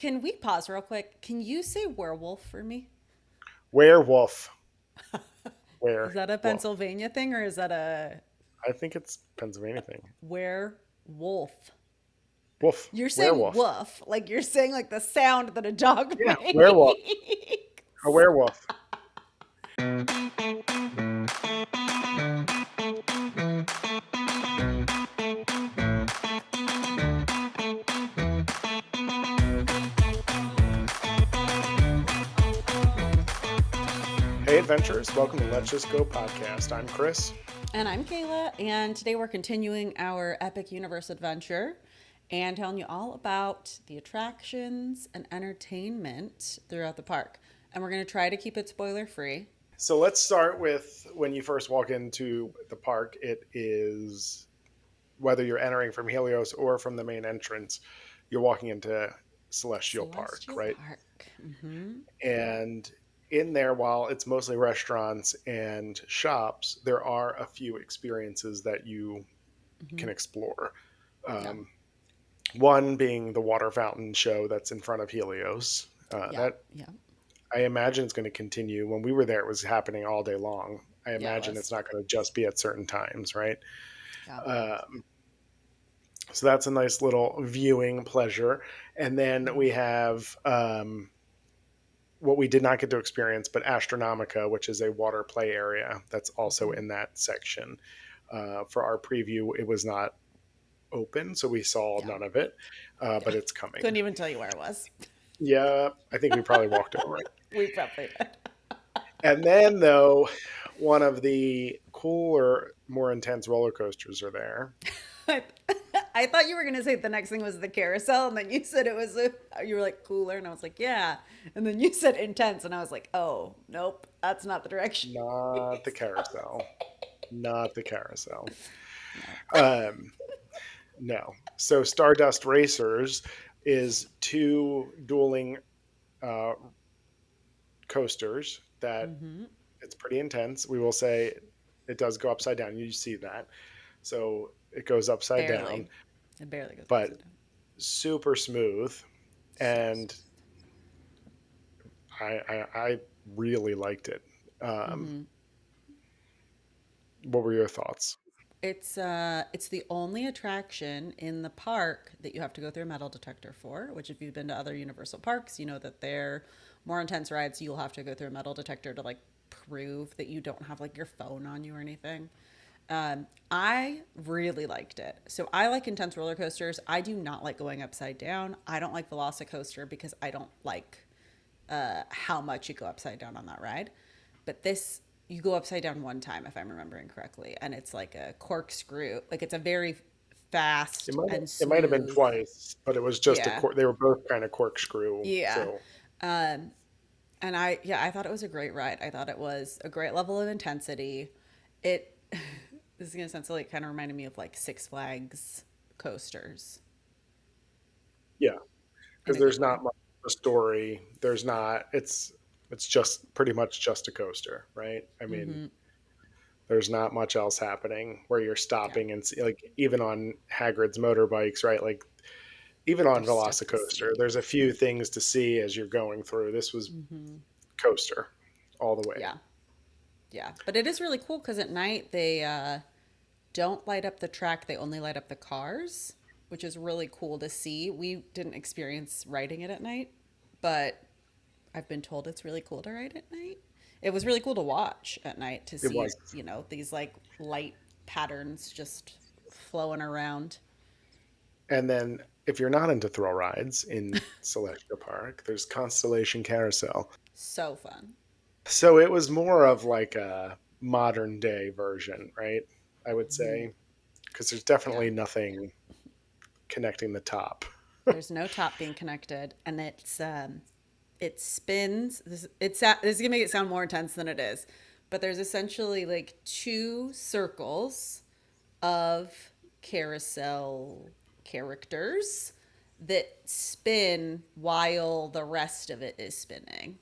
Can we pause real quick? Can you say werewolf for me? Werewolf. Is that a Werewolf. Pennsylvania thing or is that a I think it's Pennsylvania thing. werewolf? Wolf. You're saying Werewolf. woof, like you're saying like the sound that a dog Yeah, werewolf. A makes. werewolf. Hey, adventurers. Welcome to Let's Just Go podcast. I'm Chris. And I'm Kayla, and today we're continuing our epic universe adventure and telling you all about the attractions and entertainment throughout the park. And we're going to try to keep it spoiler free. So let's start with when you first walk into the park. It is whether you're entering from Helios or from the main entrance, you're walking into Celestial Park, Celestial right? Park. Mm-hmm. And in there, while it's mostly restaurants and shops, there are a few experiences that you Mm-hmm. can explore. Yeah. Um, One being the water fountain show that's in front of Helios. Yeah. That Yeah. I imagine is going to continue. When we were there, it was happening all day long. I Yeah, it imagine it's was. not going to just be at certain times, right? Yeah. Um, so that's a nice little viewing pleasure. And then we have what we did not get to experience, but Astronomica, which is a water play area that's also Mm-hmm. in that section. For our preview, it was not open, so we saw Yeah. none of it, Yeah. but it's coming. Couldn't even tell you where it was. Yeah, I think we probably walked over it. We probably did. And then, though, one of the cooler, more intense roller coasters are there. I, I thought you were going to say the next thing was the carousel, and then you said it was you were like cooler, and I was like, yeah. And then you said intense, and I was like, oh, nope, that's not the direction. Not the carousel. Not the carousel. No. Um, no. So Stardust Racers is two dueling uh, coasters that Mm-hmm. it's pretty intense. We will say it does go upside down. You see that. So it goes upside down, Barely. It barely goes but upside down. super smooth. So And smooth. I really liked it. Um, Mm-hmm. what were your thoughts? It's the only attraction in the park that you have to go through a metal detector for, which if you've been to other Universal parks, you know that they're more intense rides, you'll have to go through a metal detector to like prove that you don't have like your phone on you or anything. I really liked it. So I like intense roller coasters. I do not like going upside down. I don't like Velocicoaster because I don't like how much you go upside down on that ride. But this, you go upside down one time, if I'm remembering correctly, and it's like a corkscrew. Like it's a very fast and It might have been smooth. twice, but it was just a Yeah. cork. They were both kind of corkscrew. Yeah. So Um, and yeah, I thought it was a great ride. I thought it was a great level of intensity. It, this is going to sound silly, it kind of reminded me of like Six Flags coasters yeah, in because a good there's way. not much of a story. There's not. It's just pretty much just a coaster, right? I mean, Mm-hmm. there's not much else happening where you're Yeah. stopping and see, like even on Hagrid's motorbikes, right? Like even on There's stuff to Velocicoaster, see. there's a few things to see as you're going through. This was Mm-hmm. coaster all the way. Yeah. Yeah. But it is really cool because at night they don't light up the track, they only light up the cars, which is really cool to see. We didn't experience riding it at night, but I've been told it's really cool to ride at night. It was really cool to watch at night to It see, was. these like light patterns just flowing around. And then if you're not into thrill rides in Celestia Park, there's Constellation Carousel. So fun. So it was more of like a modern day version, right? I would Hmm. say, because there's Yeah. definitely nothing connecting the top. There's no top being connected, and it spins. This is gonna make it sound more intense than it is, but there's essentially like two circles of carousel characters that spin while the rest of it is spinning.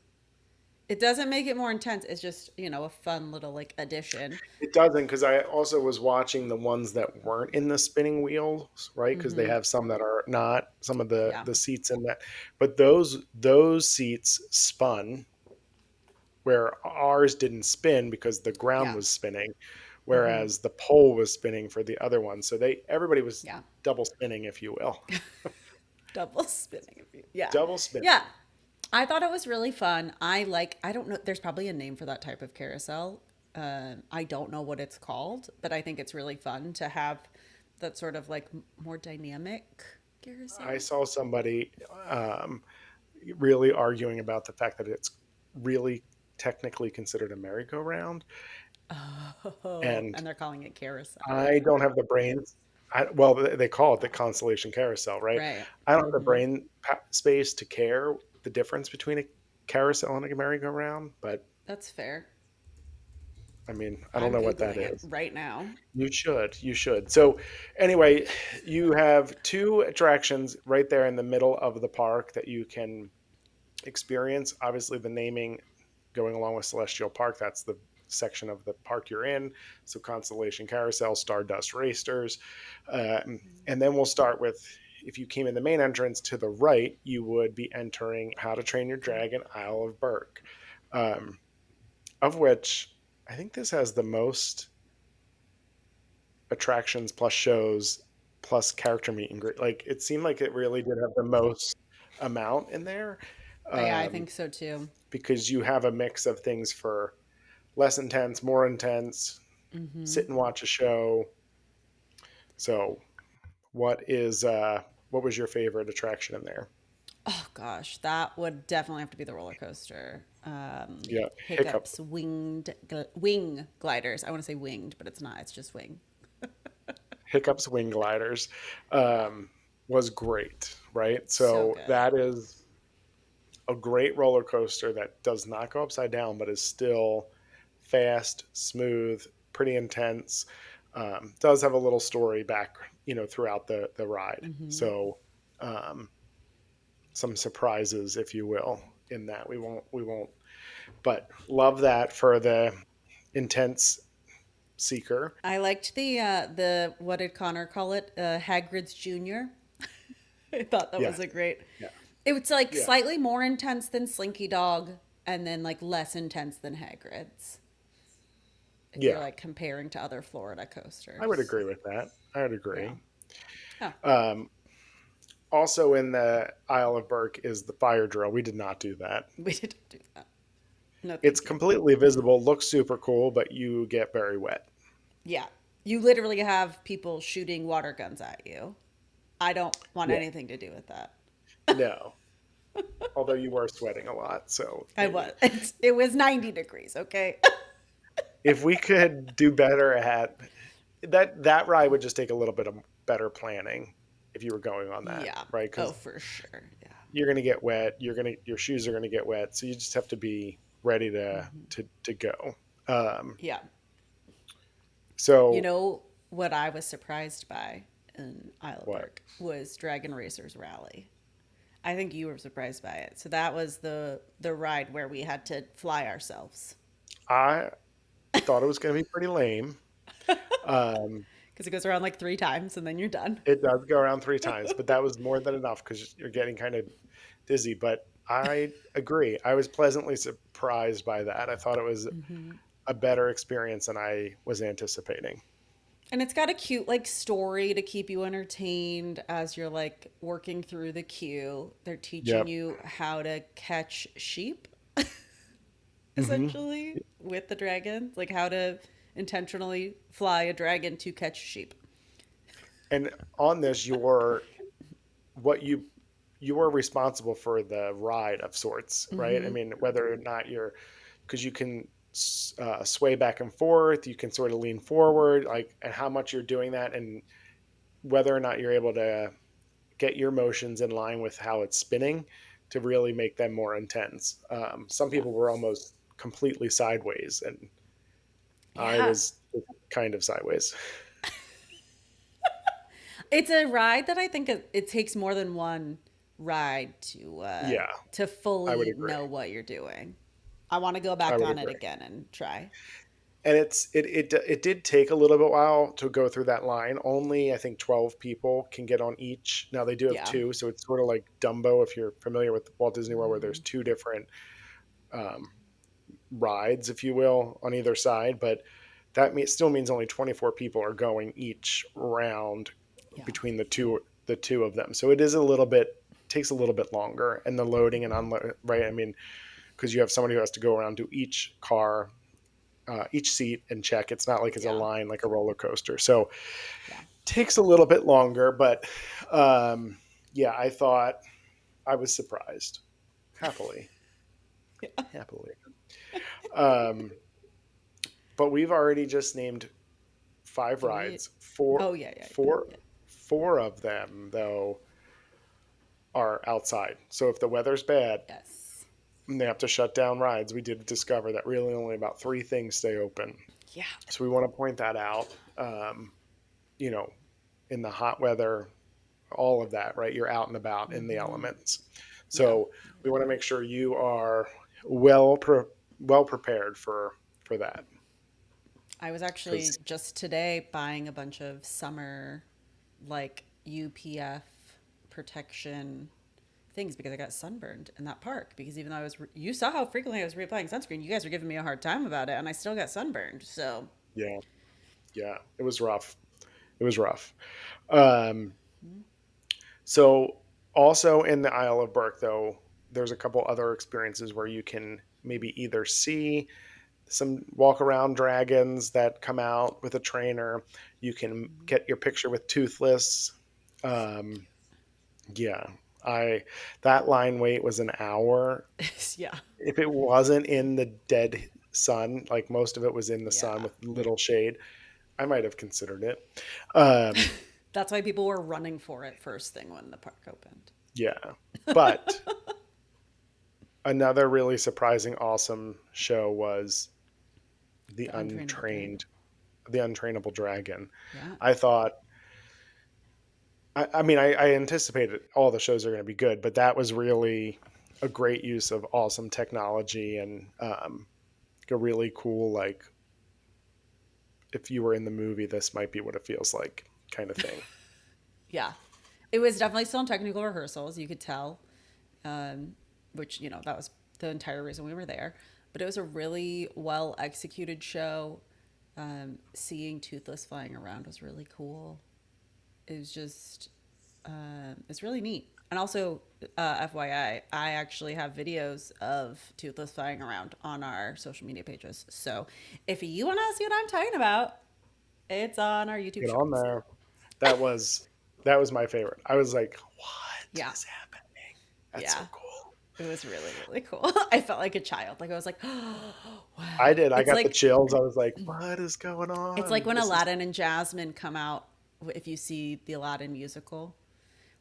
It doesn't make it more intense. It's just, a fun little like addition. It doesn't, because I also was watching the ones that weren't in the spinning wheels, right? Because they Mm-hmm. have some that are not, some of Yeah. the seats in that, but those seats spun, where ours didn't spin because the ground Yeah. was spinning, Mm-hmm. whereas the pole was spinning for the other one. So everybody was Yeah. double spinning, if you will, Double spinning. Yeah. double Yeah. spinning. I thought it was really fun. I don't know, there's probably a name for that type of carousel. I don't know what it's called, but I think it's really fun to have that sort of like more dynamic I carousel. saw somebody um, really arguing about the fact that it's really technically considered a merry-go-round, Oh, and and they're calling it carousel. I don't have the brains. Well, they call it the Constellation Carousel, right? Right. I don't have the Mm-hmm. space to care the difference between a carousel and a merry-go-round, but That's fair. I mean, I don't I'm know what that Googling it is. right now. You should. You should. So, anyway, you have two attractions right there in the middle of the park that you can experience. Obviously, the naming going along with Celestial Park, that's the section of the park you're in. So, Constellation Carousel, Stardust Racers. And then we'll start with, if you came in the main entrance to the right, you would be entering How to Train Your Dragon Isle of Berk, um, of which I think this has the most attractions plus shows plus character meet and greet. Like, it seemed like it really did have the most amount in there, Yeah, I um, think so too. because you have a mix of things for less intense, more intense, Mm-hmm. sit and watch a show. So, what was your favorite attraction in there? Oh gosh, that would definitely have to be the roller coaster. Yeah, Hiccup Hiccups, wing gliders. I want to say winged, but it's not. It's just wing. Hiccup's Wing Gliders um, was great, right? So So good. that is a great roller coaster that does not go upside down, but is still fast, smooth, pretty intense. Does have a little story back, throughout the ride. Mm-hmm. So some surprises, if you will, in that we won't. But love that for the intense seeker. I liked the what did Connor call it? Hagrid's Junior. I thought that was Yes, a great. yeah, It was like yeah, slightly more intense than Slinky Dog, and then like less intense than Hagrid's. If you're yeah. like comparing to other Florida I would coasters. agree with that. I would Yeah. agree. Oh, Um, Also in the Isle of Burke is the fire drill. We did not do that. we didn't do that. No, It's thank you. completely visible, looks super cool, but you get very wet. Yeah. You literally have people shooting water guns at you. I don't want Yeah, anything to do with that. no. Although you were sweating a lot, so I was. maybe It was 90 degrees, okay? if we could do better at that ride would just take a little bit of better planning if you were going on that, Yeah. right? Oh, Because for sure. Yeah. you're gonna get wet, your shoes are gonna get wet, so you just have to be ready to go. Um, Yeah. You so know what I was surprised by in Isle of what? Berk was Dragon Racers Rally. I think you were surprised by it. So that was the ride where we had to fly ourselves I thought it was gonna be pretty lame. Um, because it goes around like 3 times and then you're done. it does go around three times, but that was more than enough because you're getting kind of dizzy. But I agree. I was pleasantly surprised by that. I thought it was a better experience than I was anticipating. And it's got a cute like story to keep you entertained as you're like working through the queue. They're teaching Yep. you how to catch sheep Hmm. essentially with the dragon, like how to intentionally fly a dragon to catch sheep. And on this, what you were responsible for the ride of sorts, right? I Mm-hmm. mean, whether or not because you can sway back and forth, you can sort of lean forward, like, and how much you're doing that, and whether or not you're able to get your motions in line with how it's spinning to really make them more intense. Some Yeah. people were almost completely sideways, and I Yeah. was kind of sideways. It's a ride that I think it takes more than one ride Yeah, to I would fully agree. know what you're doing. I want to go I back would on it agree. again and try. And it did take a little bit while to go through that line. Only I think 12 people can get on each. Now they do have Yeah. two, so it's sort of like Dumbo if you're familiar with Walt Disney World, where Hmm. there's two different um, rides, if you will, on either side. But still means only 24 people are going each round Yeah. between the two of them. So it is a little bit takes a little bit longer, and the loading and Hmm. unload, right? I mean, because you have somebody who has to go around to each car, each seat and check. It's not like it's a Yeah. line like a roller coaster. So Yeah. takes a little bit longer, but um, yeah, I thought I was surprised. Happily, Yeah. happily. Um, but we've already just named five Three. rides. Four, Oh, yeah. Yeah. four, Yeah. four of them though are outside. So if the weather's bad Yes. and they have to shut down rides, we did discover that really only about three things stay open. Yeah. So we want to point that out. Um, you know, in the hot weather, all of that, right? You're out and about in the Hmm. elements. Yeah. So we want to make sure you are well pre- well prepared for that I was actually because just today buying a bunch of summer, like UPF protection things because I got sunburned in that park. Because even though you saw how frequently I was reapplying sunscreen, you guys were giving me a hard time about it, and I still got sunburned. So, yeah, yeah, it was rough. It was rough. Um, so also in the Isle of Burke, though, there's a couple other experiences where you can maybe either see some walk around dragons that come out with a trainer. You can get your picture with Toothless. Um, yeah, I that line wait was an hour. yeah, If it wasn't in the dead sun, like most of it was in the sun yeah. with little shade, I might have considered it. Um, That's why people were running for it first thing when the park opened. yeah, but another really surprising, awesome show was the The untrainable dragon. untrained, the untrainable dragon. Yeah. I thought I mean, I anticipated all the shows are going to be good, but that was really a great use of awesome technology and a really cool, like, if you were in the movie, this might be what it feels like kind of thing. Yeah. It was definitely still in technical rehearsals, you could tell. Which, that was the entire reason we were there. But it was a really well executed show. Seeing Toothless flying around was really cool. It was just, it's really neat. And also, FYI, I actually have videos of Toothless flying around on our social media pages. So if you want to see what I'm talking about, it's on our YouTube Get on Shorts. there. That was that was my favorite. I was like, what Yeah. is happening? That's Yeah. so cool. It was really, really cool. I felt like a child. Like I was like, oh, I wow. did. I It's got the like chills. I was like, what is going it's like on? when This is Aladdin and Jasmine come out. If you see the Aladdin musical,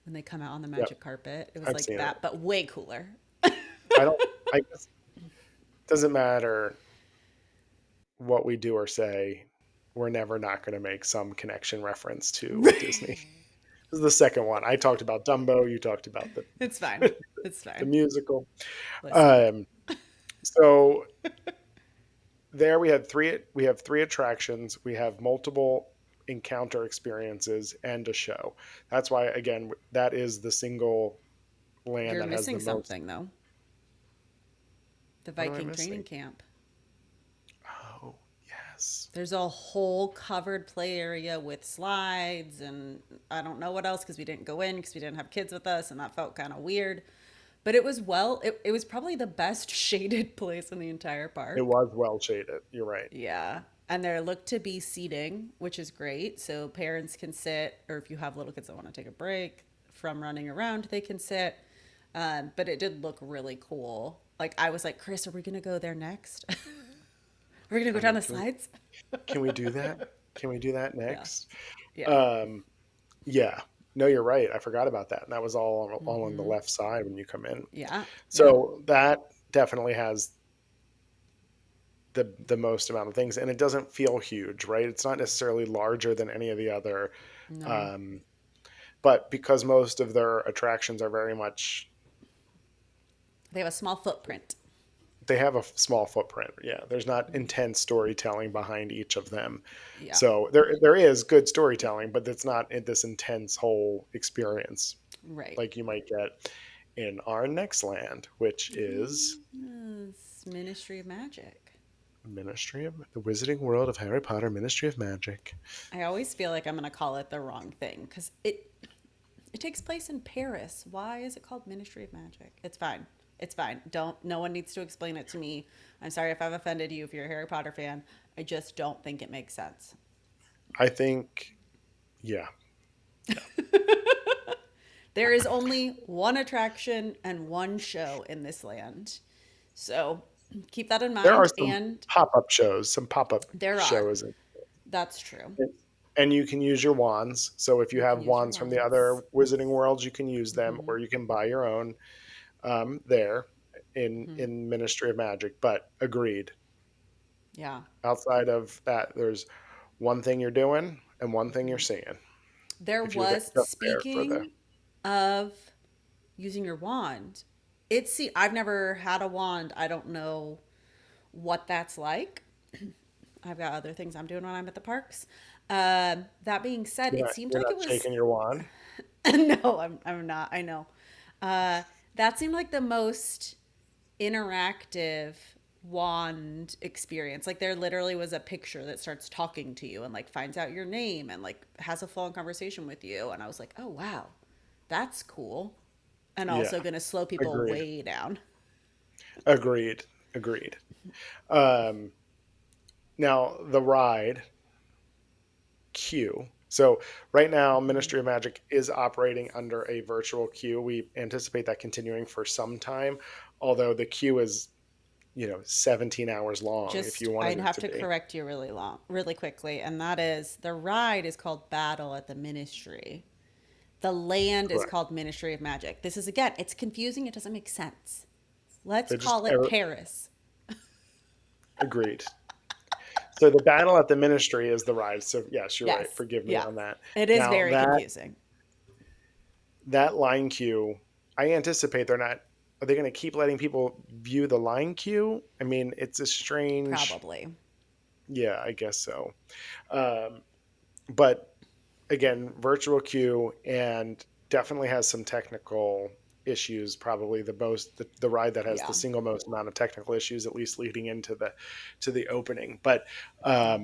when they come out on the yep. magic carpet, it was I've like seen it. that, but way cooler. I don't. I guess it doesn't matter what we do or say. We're never not going to make some connection reference to Disney. This is the second one. I talked about Dumbo. You talked about the It's fine. It's the fine. musical. Listen, Um, so there we had three. We have three attractions. We have multiple encounter experiences and a show. That's why again that is the single land you're that has the missing most. something though. The What am I Viking training missing? camp. Oh yes. There's a whole covered play area with slides, and I don't know what else because we didn't go in because we didn't have kids with us, and that felt kind of weird. But it was probably the best shaded place in the entire It park. was well shaded. You're right. Yeah. And there looked to be seating, which is great. So parents can sit, or if you have little kids that want to take a break from running around, they can sit. But it did look really cool. Like I was like, Chris, are we gonna go there next? Are we gonna go I'm down like, the slides? can we do that? Can we do that Yeah. next? Yeah. Um, yeah. No, you're right. I forgot about that. And that was all on the Mm-hmm. left side when you come in. Yeah. Yeah. So that definitely has the most amount of things, and it doesn't feel huge, right? It's not necessarily larger than any of the other, No. um, but because most of their attractions are very much They have a small footprint. they have a small footprint. Yeah, there's not intense storytelling behind each of them. Yeah. So there is good storytelling, but it's not this intense whole experience Right. like you might get in our next land, which is Yes. Ministry of Magic. Ministry of the Wizarding World of Harry Potter, Ministry of Magic. I always feel like I'm going to call it the wrong thing because it takes place in Paris. Why is it called Ministry of Magic? It's fine. It's fine. Don't. No one needs to explain it to me. I'm sorry if I've offended you if you're a Harry Potter fan. I just don't think it makes sense. I think, yeah, yeah. There is only one attraction and one show in this land. So keep that in There are mind. some And pop-up shows, some pop-up there are. shows, That's true. and you can use your wands. So if you You can have use your wands from the wands. other Wizarding Worlds, you can use them, Hmm. or you can buy your own there Hmm. in Ministry of Magic. But agreed. Yeah. Outside of that, there's one thing you're doing and one thing you're seeing. There If you're was, just there for the speaking of using your wand, I've never had a wand. I don't know what that's like. I've got other things I'm doing when I'm at the parks. That being said, it seemed you're like not it was shaking your wand. no, I'm not. I know. That seemed like the most interactive wand experience. Like there literally was a picture that starts talking to you and like finds out your name and like has a full on conversation with you. And I was like, oh wow, that's cool. And Yeah, also gonna slow people agreed, way down. agreed, agreed. Um, Now the ride queue. So right now, Ministry of Magic is operating under a virtual queue. We anticipate that continuing for some time, although the queue is 17 hours long if Just you wanted I'd it have to to be. correct you really quickly, and that is the ride is called Battle at the Ministry. The land is Correct. called Ministry of Magic. This is again, it's confusing. It doesn't make sense. Let's They just call it Paris. agreed. So the battle at the Ministry is the ride. So yes, you're right. Yes. Forgive me Yeah. on that. It is Now very that confusing. that line queue, I anticipate they're not. Are they going to keep letting people view the line queue? I mean, it's a strange. Probably. Yeah, I guess so. Um, but again, virtual queue and definitely has some technical issues. Probably the ride that has the Yeah. single most amount of technical issues, at least leading into the opening. But Yeah.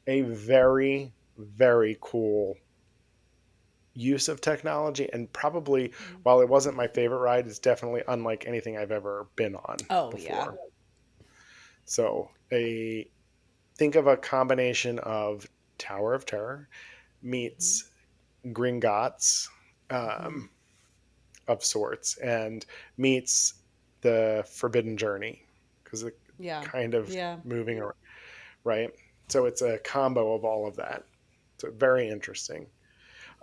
a very very cool use of technology, and probably while it wasn't my favorite ride, it's definitely unlike anything I've ever been on Oh, yeah. before. So a think of a combination of Tower of Terror meets Gringotts um, of sorts and meets the Forbidden Journey because it Yeah. kind of Yeah. moving around, right? So it's a combo of all of that. So very interesting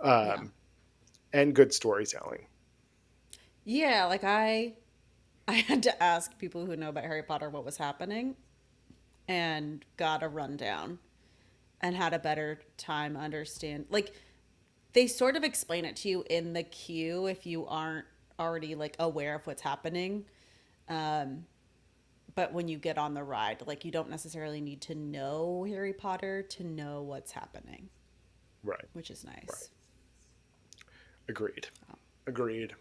Yeah. um, and good storytelling. Yeah. Like I had to ask people who know about Harry Potter what was happening and got a rundown and had a better time understand. Like they sort of explain it to you in the queue if you aren't already like aware of what's happening. Um, but when you get on the ride, like you don't necessarily need to know Harry Potter to know what's happening, Right, which is right. nice. Agreed. Agreed.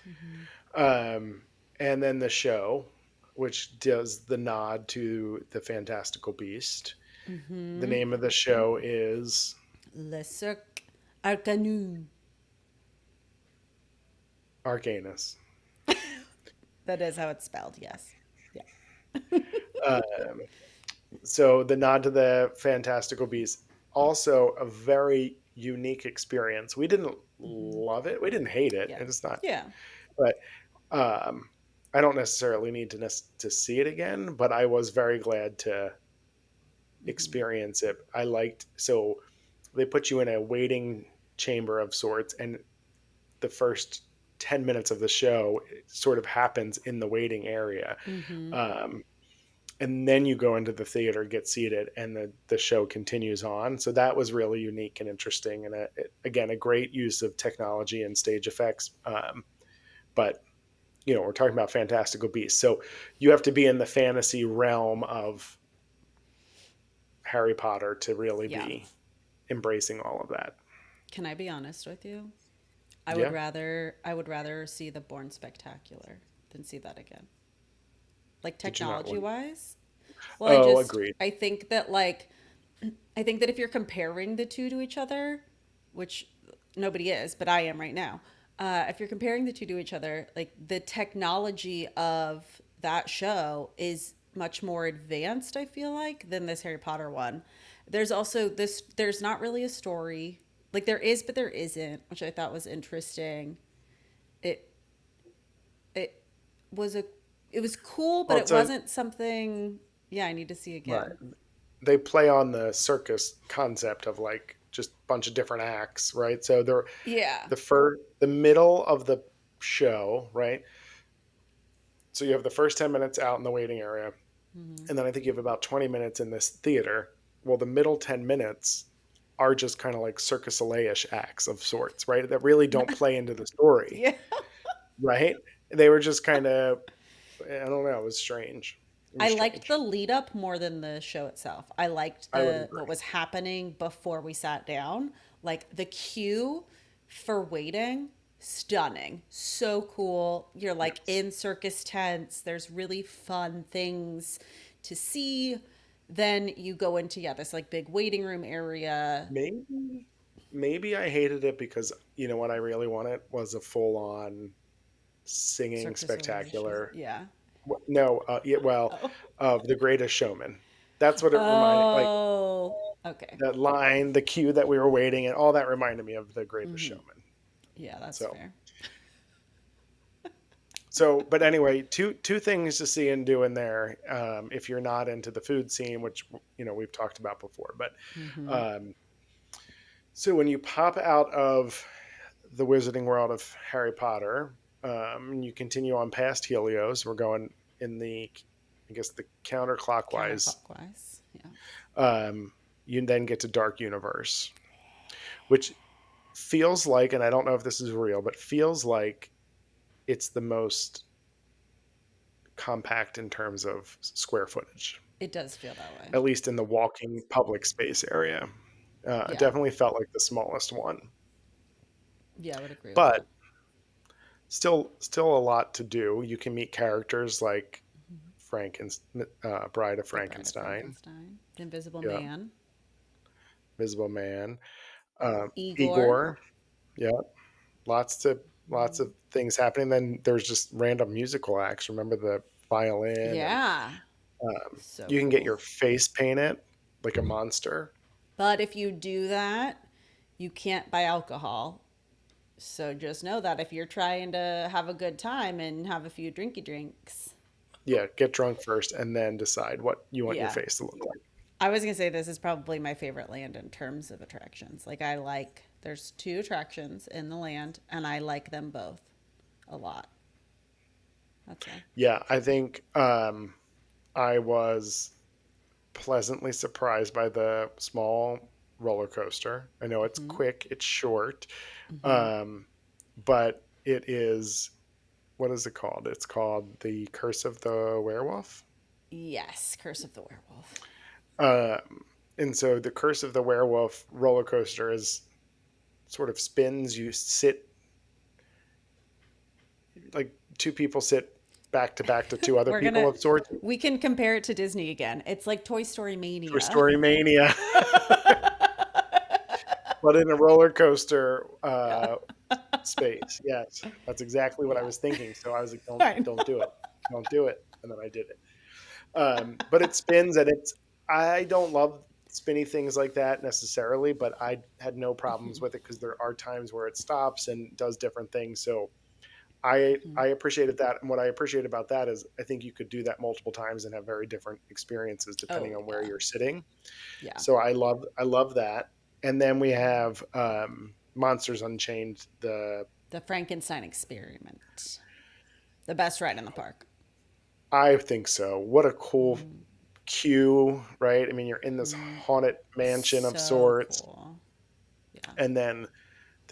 Mm-hmm. Um, and then the show, which does the nod to the Fantastical Beast. The Mm-hmm. name of the show is Le Cirque Arcanu. Arcanus. That is how it's spelled. Yes. Yeah. Um, so the nod to the Fantastical Beast, also a very unique experience. We didn't Mm-hmm. love it. We didn't hate it. Yeah. It's not, Yeah. but um, I don't necessarily need to see it again. But I was very glad to Mm-hmm. experience it. I liked so they put you in a waiting chamber of sorts, and the first 10 minutes of the show sort of happens in the waiting area. Mm-hmm. Um, and then you go into the theater, get seated, and the show continues on. So that was really unique and interesting, and again, a great use of technology and stage effects. But we're talking about fantastical beasts. So you have to be in the fantasy realm of Harry Potter to really Yeah. be embracing all of that. Can I be honest with you? Yeah. I would rather see the Born Spectacular than see that again. Like Did you not technology want? wise. Well, Oh, agreed. I think that like I think that if you're comparing the two to each other, which nobody is, but I am right now. If you're comparing the two to each other, like the technology of that show is much more advanced, I feel like, than this Harry Potter one. There's also this, there's not really a story. Like there is, but there isn't, which I thought was interesting. It, it was a, it was cool, but Well, it it's a wasn't something, yeah, I need to see right. again. They play on the circus concept of like just a bunch of different acts, right? So they're Yeah. the middle of the show, right? So you have the first 10 minutes out in the waiting area, Mm-hmm. and then I think you have about 20 minutes in this theater. Well, the middle 10 minutes are just kind of like Circus Soleil-ish acts of sorts, right? That really don't play into the story, Yeah. right? They were just kind of, I don't know, it was strange. It I was liked strange. the lead up more than the show itself. I liked I would the agree. what was happening before we sat down. Like the queue for waiting, stunning. So cool. You're like Yes. in circus tents. There's really fun things to see. Then you go into, yeah, this like big waiting room area. Maybe I hated it because what I really wanted was a full on singing Cirque du Soleil show. spectacular. Yeah. No, yeah, well, Oh. of The Greatest Showman. That's what it reminded. Like Oh. Okay. that line, the cue that we were waiting, and all that reminded me of The Greatest Mm-hmm. Showman. Yeah, that's So, fair. but anyway, two things to see and do in there. If you're not into the food scene, which we've talked about before, but Mm-hmm. um, so when you pop out of the Wizarding World of Harry Potter, and you continue on past Helios, we're going in the, I guess, the counterclockwise. Counterclockwise. Yeah. Um, you then get to Dark Universe, which feels like, and I don't know if this is real, but feels like it's the most compact in terms of square footage, It does feel that way. at least in the walking public space area. It Yeah. definitely felt like the smallest one, Yeah, I would agree with but that. still a lot to do. You can meet characters like Mhm. Bride of The Bride of Frankenstein, Frankenstein, The Invisible yeah, Man, Visible Man, Igor. Igor, yeah, lots of Mhm. things happening. Then there's just random musical acts. Remember the violin, and Yeah, so you can get cool. your face painted like a monster. But if you do that, you can't buy alcohol. So just know that if you're trying to have a good time and have a few drinky drinks. Yeah, get drunk first and then decide what you want your Yeah. face to look like. I was going to say this is probably my favorite land in terms of attractions. Like I like there's two attractions in the land and I like them both a lot. That's all. Yeah, I think I was pleasantly surprised by the small roller coaster. I know it's Mhm. quick, it's short, Mhm. um, but it is, what is it called? It's called the Curse of the Werewolf. Yes, Curse of the Werewolf. And so the Curse of the Werewolf roller coaster is sort of spins. You sit, like two people sit back to two other We're people gonna of sorts. we can compare it to Disney again. It's like Toy Story Toy Mania. Story Mania, but in a roller coaster Yeah. space. Yes, that's exactly what I Yeah. was thinking. So I was like, I don't know. do it, don't do it, and then I did it. But it spins, and it's, I don't love spinny things like that necessarily, but I had no problems with it because there are times where it stops and does different things. So I appreciated that, and what I appreciate about that is I think you could do that multiple times and have very different experiences depending Oh on where yeah. you're sitting. Yeah. So I love that. And then we have Monsters Unchained. The The Frankenstein experiment. The best ride in the park. I think so. What a cool Mm-hmm. queue, right? I mean, you're in this Mm-hmm. haunted mansion of So sorts, cool. Yeah. and then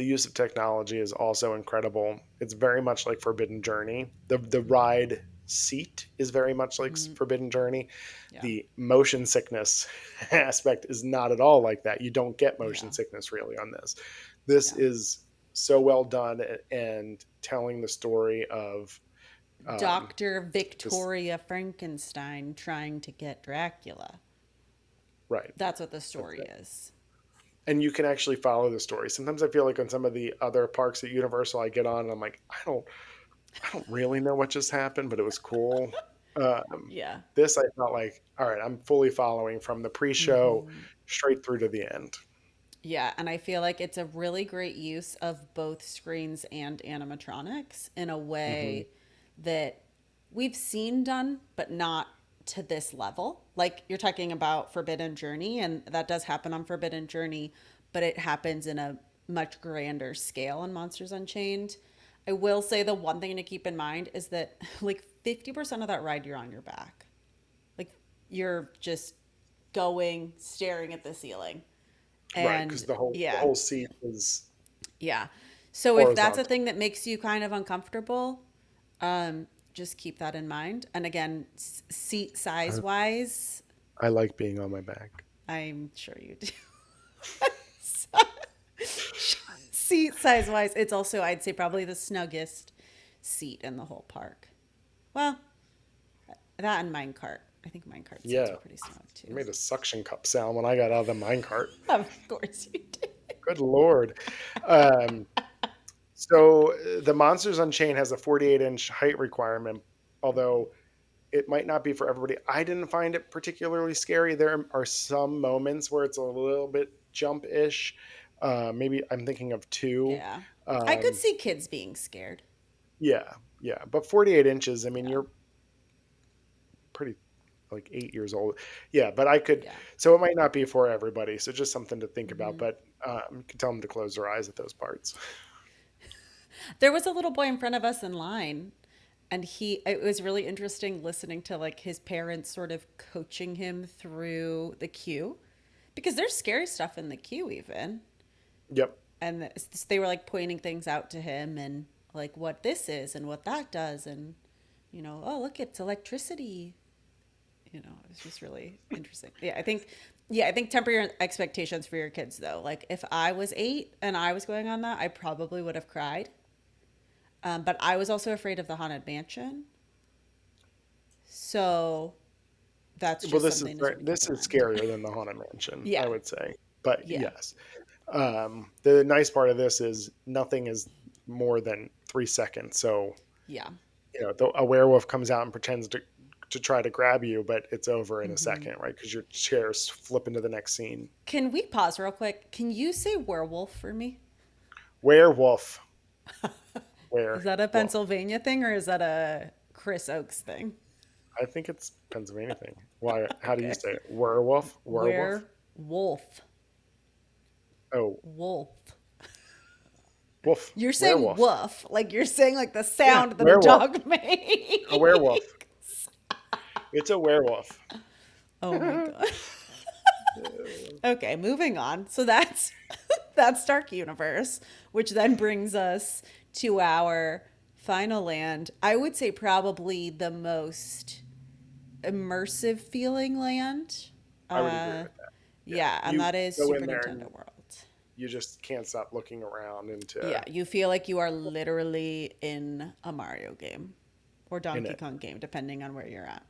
The use of technology is also incredible. It's very much like Forbidden Journey. The ride seat is very much like Hmm. Forbidden Journey. Yeah. The motion sickness aspect is not at all like that. You don't get motion Yeah. sickness really on this. This Yeah. is so well done and telling the story of um, Dr. this. Victoria Frankenstein trying to get Dracula. Right. That's what the That's story it. is. And you can actually follow the story. Sometimes I feel like on some of the other parks at Universal, I get on and I'm like, I don't really know what just happened, but it was cool. Um, Yeah. this I felt like, all right, I'm fully following from the pre-show Hmm. straight through to the end. Yeah, and I feel like it's a really great use of both screens and animatronics in a Hmm. way that we've seen done, but not to this level. Like you're talking about Forbidden Journey, and that does happen on Forbidden Journey, but it happens in a much grander scale in Monsters Unchained. I will say the one thing to keep in mind is that like 50% of that ride you're on your back. Like you're just going, staring at the ceiling. Right, because And the yeah, whole seat is yeah. So if that's a horizontal. thing that makes you kind of uncomfortable, just keep that in mind. And again, seat size I, wise, I like being on my back. I'm sure you do. Seat size wise, it's also, I'd say, probably the snuggest seat in the whole park. Well, that and minecart. I think minecart seats Yeah, are pretty snug I too. made a suction cup sound when I got out of the minecart. Of course you do. Good lord. Um, so the Monsters Unchained has a 48-inch height requirement, although it might not be for everybody. I didn't find it particularly scary. There are some moments where it's a little bit jump-ish. Maybe I'm thinking of two. Yeah. I could Um, see kids being scared. yeah, yeah. But 48 inches, I mean, Yeah. you're pretty like 8 years old. Yeah, but I could, Yeah. so it might not be for everybody. So just something to think about. Hmm. But you can tell them to close their eyes at those parts. There was a little boy in front of us in line, and it was really interesting listening to like his parents sort of coaching him through the queue because there's scary stuff in the queue even. Yep. And they were like pointing things out to him and like what this is and what that does and oh, look, it's electricity. It was just really interesting. Yeah, I think temper your expectations for your kids though. Like if I was 8 and I was going on that, I probably would have cried. But I was also afraid of the haunted mansion. So that's Well, just something to sort of keep this in is mind. scarier than the Haunted Mansion, I Yeah. would say. But Yeah. yes, the nice part of this is nothing is more than 3 seconds. So Yeah. a werewolf comes out and pretends to try to grab you, but it's over in a Hmm. second, right? Because your chair's flipping to the next scene. Can we pause real quick? Can you say werewolf for me? Werewolf, Is that a werewolf. Pennsylvania thing or is that a Chris Oakes thing? I think it's a Pennsylvania thing. Why? How do you Okay. say it? Werewolf, werewolf. Werewolf. Oh, Wolf. wolf, You're saying werewolf. woof, like you're saying like the Yeah, sound that a werewolf. dog A werewolf. makes. It's a werewolf. Oh my god. Okay, moving on. So that's that's Dark Universe, which then brings us to our final land. I would say probably the most immersive feeling land. I would agree Uh, with that. Yeah, yeah, and you that is go in Super there and Nintendo World. you just can't stop looking around Yeah, you feel like you are literally in a Mario game or in Donkey it, Kong game, depending on where you're at.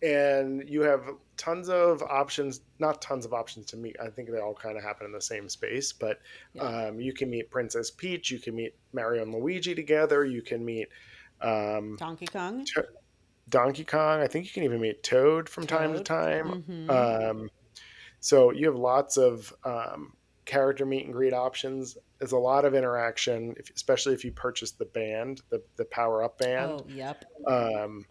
and you have tons of options. Not tons of options to meet. I think they all kind of happen in the same space, but Yeah. you can meet Princess Peach. You can meet Mario and Luigi together. You can meet um, Donkey Kong, T- Donkey Kong. I think you can even meet Toad from time to Toad. time. Mm-hmm. Um, So you have lots of character meet and greet options. There's a lot of interaction, especially if you purchase the band, the power up band, Oh, yep. um,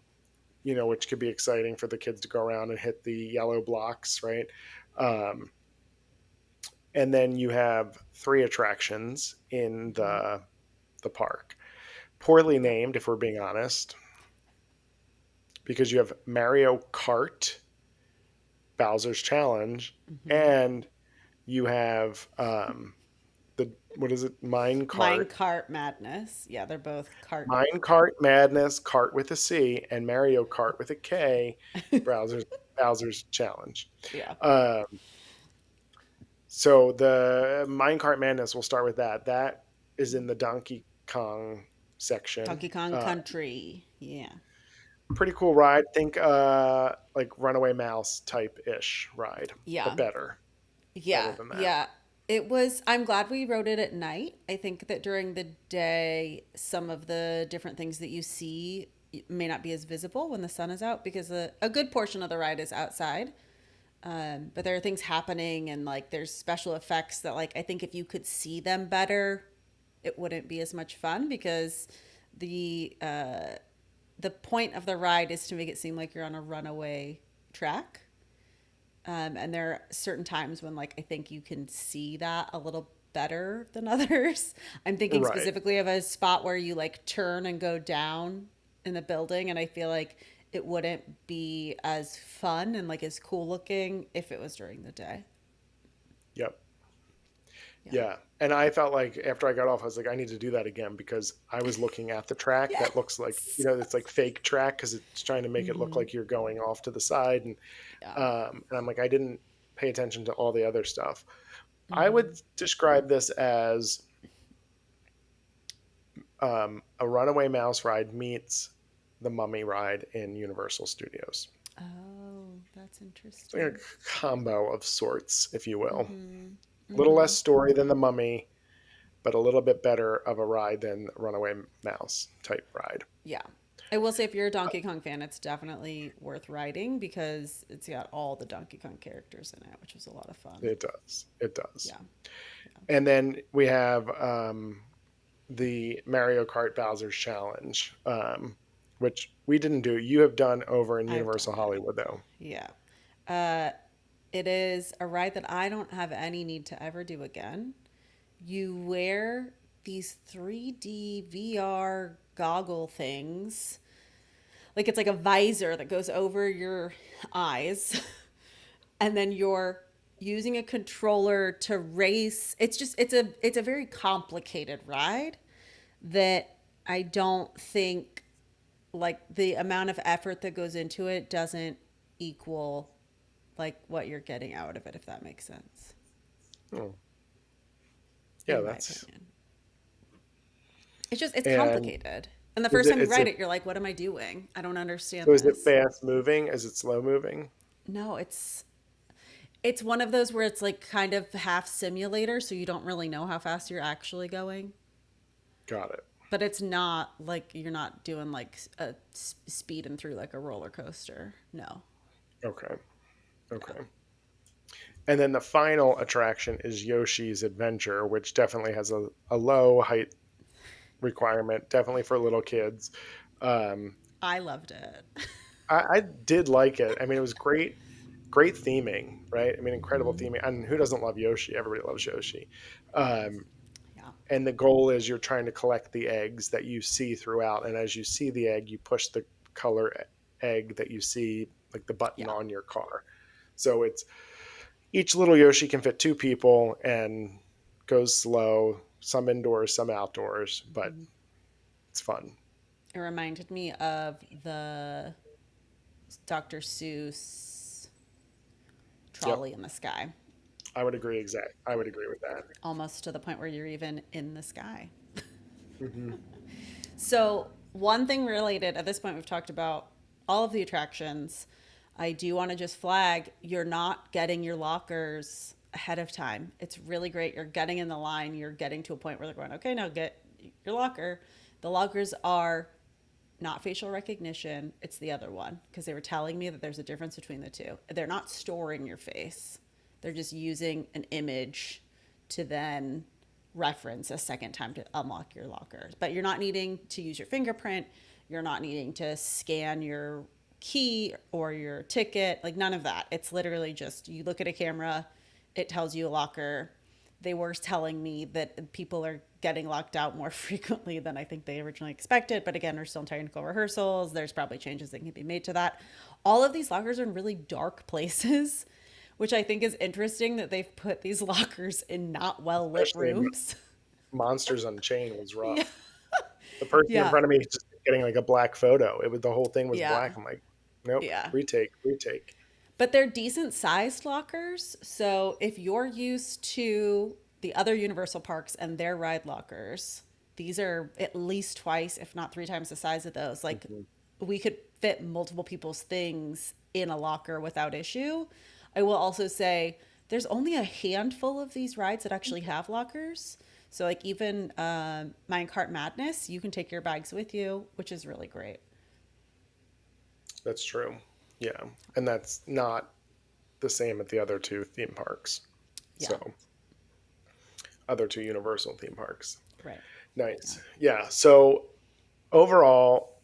which could be exciting for the kids to go around and hit the yellow blocks, right? Um, and then you have three attractions in Mm-hmm. the park, poorly Yep. named, if we're being honest, because you have Mario Kart, Bowser's Challenge, Mm-hmm. and you have the what is it? Mine Mine Cart, Cart Madness. Yeah, they're both cart. Mine Cart Madness, Cart with a C, and Mario Kart with a K. Bowser's Challenge. Yeah. Um, so the Minecart Madness, we'll start with that. That is in the Donkey Kong section. Donkey Kong Country. Yeah. Pretty cool ride. Think like Runaway Mouse type ish ride, but Yeah. better Yeah. than that. Yeah. It was, I'm glad we wrote it at night. I think that during the day, some of the different things that you see may not be as visible when the sun is out because a good portion of the ride is outside. But there are things happening and like there's special effects that like I think if you could see them better, it wouldn't be as much fun because the uh, the point of the ride is to make it seem like you're on a runaway track. And there are certain times when like I think you can see that a little better than others. I'm thinking Right. specifically of a spot where you like turn and go down in the building, and I feel like it wouldn't be as fun and like as cool looking if it was during the day. Yep. Yeah. Yeah. And I felt like after I got off, I was like, I need to do that again because I was looking at the track that looks like, Yes. it's like fake track because it's trying to make it look Mm-hmm. like you're going off to the side. Yeah. And I'm like, I didn't pay attention to all the other stuff. I would Mm-hmm. describe this as a Runaway Mouse ride meets the Mummy ride in Universal Studios. Oh, that's It's like a interesting. combo of sorts, if you will. Mm-hmm. A little Mm-hmm. less story than the Mummy, but a little bit better of a ride than Runaway Mouse type ride. Yeah. I will say if you're a Donkey Kong fan, it's definitely worth riding because it's got all the Donkey Kong characters in it, which was a lot of fun. It does. It does. Yeah. And then we have the Mario Kart Bowser's Challenge, which we didn't do. You have done over in I've Universal done it. Hollywood, though. Yeah. Uh, it is a ride that I don't have any need to ever do again. You wear these 3D VR goggle things. Like it's like a visor that goes over your eyes. And then you're using a controller to race. It's a very complicated ride that I don't think like the amount of effort that goes into it doesn't equal like what you're getting out of it, if that makes sense, Oh, yeah, in my that's opinion. It's and complicated. And the is first it? time you It's a ride it, you're like, what am I doing? I don't understand so is it this. fast moving? Is it slow moving? No, it's one of those where it's like kind of half simulator, so you don't really know how fast you're actually going. Got it. But it's not like you're not doing like a speeding through like a roller coaster. No. Okay. Yeah. Okay. And then the final attraction is Yoshi's Adventure, which definitely has a low height requirement, definitely for little kids. Um, I loved it. I did like it. I mean, it was great theming, right? I mean, incredible Hmm. theming. And who doesn't love Yoshi? Everybody loves Yoshi. Um, Yeah. and the goal is you're trying to collect the eggs that you see throughout. And as you see the egg, you push the color egg that you see, like the button Yeah. on your car. So it's each little Yoshi can fit two people and goes slow, some indoors, some outdoors, but Mhm. it's fun. It reminded me of the Dr. Seuss Yep. trolley in the sky, I would agree with that. almost to the point where you're even in the sky. Hmm. So, one thing related at this point, we've talked about all of the attractions. I do want to just flag you're not getting your lockers ahead of time. It's really great. You're getting in the line, you're getting to a point where they're going, okay, now get your locker. The lockers are not facial recognition, it's the other one because they were telling me that there's a difference between the two. They're not storing your face, they're just using an image to then reference a second time to unlock your locker. But you're not needing to use your fingerprint, you're not needing to scan your key or your ticket, like none of that. It's literally just you look at a camera, it tells you a locker. They were telling me that people are getting locked out more frequently than I think they originally expected. But again, we're still in technical rehearsals. There's probably changes that can be made to that. All of these lockers are in really dark places, which I think is interesting that they've put these lockers in not well lit Especially in rooms. Monsters Unchained was Yeah. rough. The person in Yeah. front of me just getting like a black photo. It was the whole thing was Yeah. black. I'm like, nope, Yeah. retake, retake. But they're decent sized lockers. So if you're used to the other Universal parks and their ride lockers, these are at least twice, if not three times the size of those. Like Mhm. we could fit multiple people's things in a locker without issue. I will also say there's only a handful of these rides that actually have lockers. So like even Minecart Madness, you can take your bags with you, which is really great. That's true. Yeah, and that's not the same at the other two theme parks. Yeah, So other two Universal theme parks. right. Yeah. Nice. Yeah. So overall,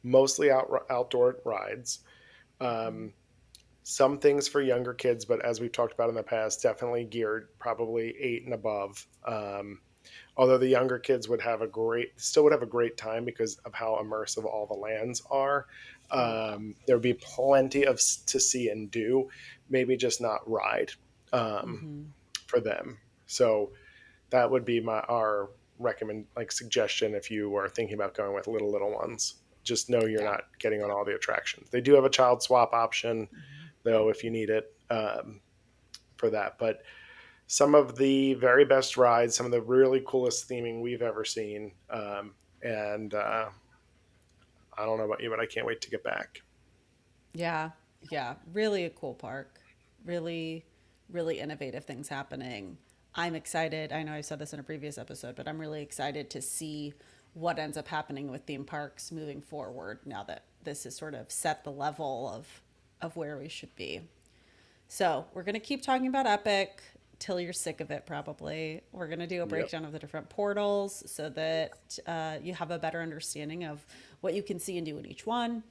mostly outdoor rides. Mhm. Um, some things for younger kids, but as we've talked about in the past, definitely geared probably 8 and above. Although the younger kids would have a great, still would have a great time because of how immersive all the lands are. Oh, yeah. There would be plenty of to see and do, maybe just not ride um, Hmm. for them. So that would be our recommend like suggestion if you are thinking about going with little ones. Just know you're Yeah. not getting on all the attractions. They do have a child swap option Mhm. though if you need it for that. But some of the very best rides, some of the really coolest theming we've ever seen, and I don't know about you, but I can't wait to get back. Yeah. Yeah. Really a cool park. Really, really innovative things happening. I'm excited. I know I said this in a previous episode, but I'm really excited to see what ends up happening with theme parks moving forward now that this has sort of set the level of where we should be. So we're going to keep talking about Epic till you're sick of it, probably. We're going to do a Yep. breakdown of the different portals so that you have a better understanding of what you can see and do in each one.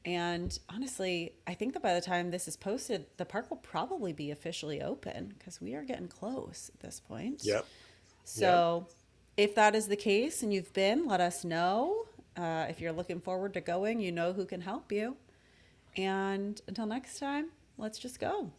And honestly, I think that by the time this is posted, the park will probably be officially open because we are getting close at this point. Yep. Yep. So if that is the case and you've been, let us know. If you're looking forward to going, you know who can help you. And until next time, let's just go.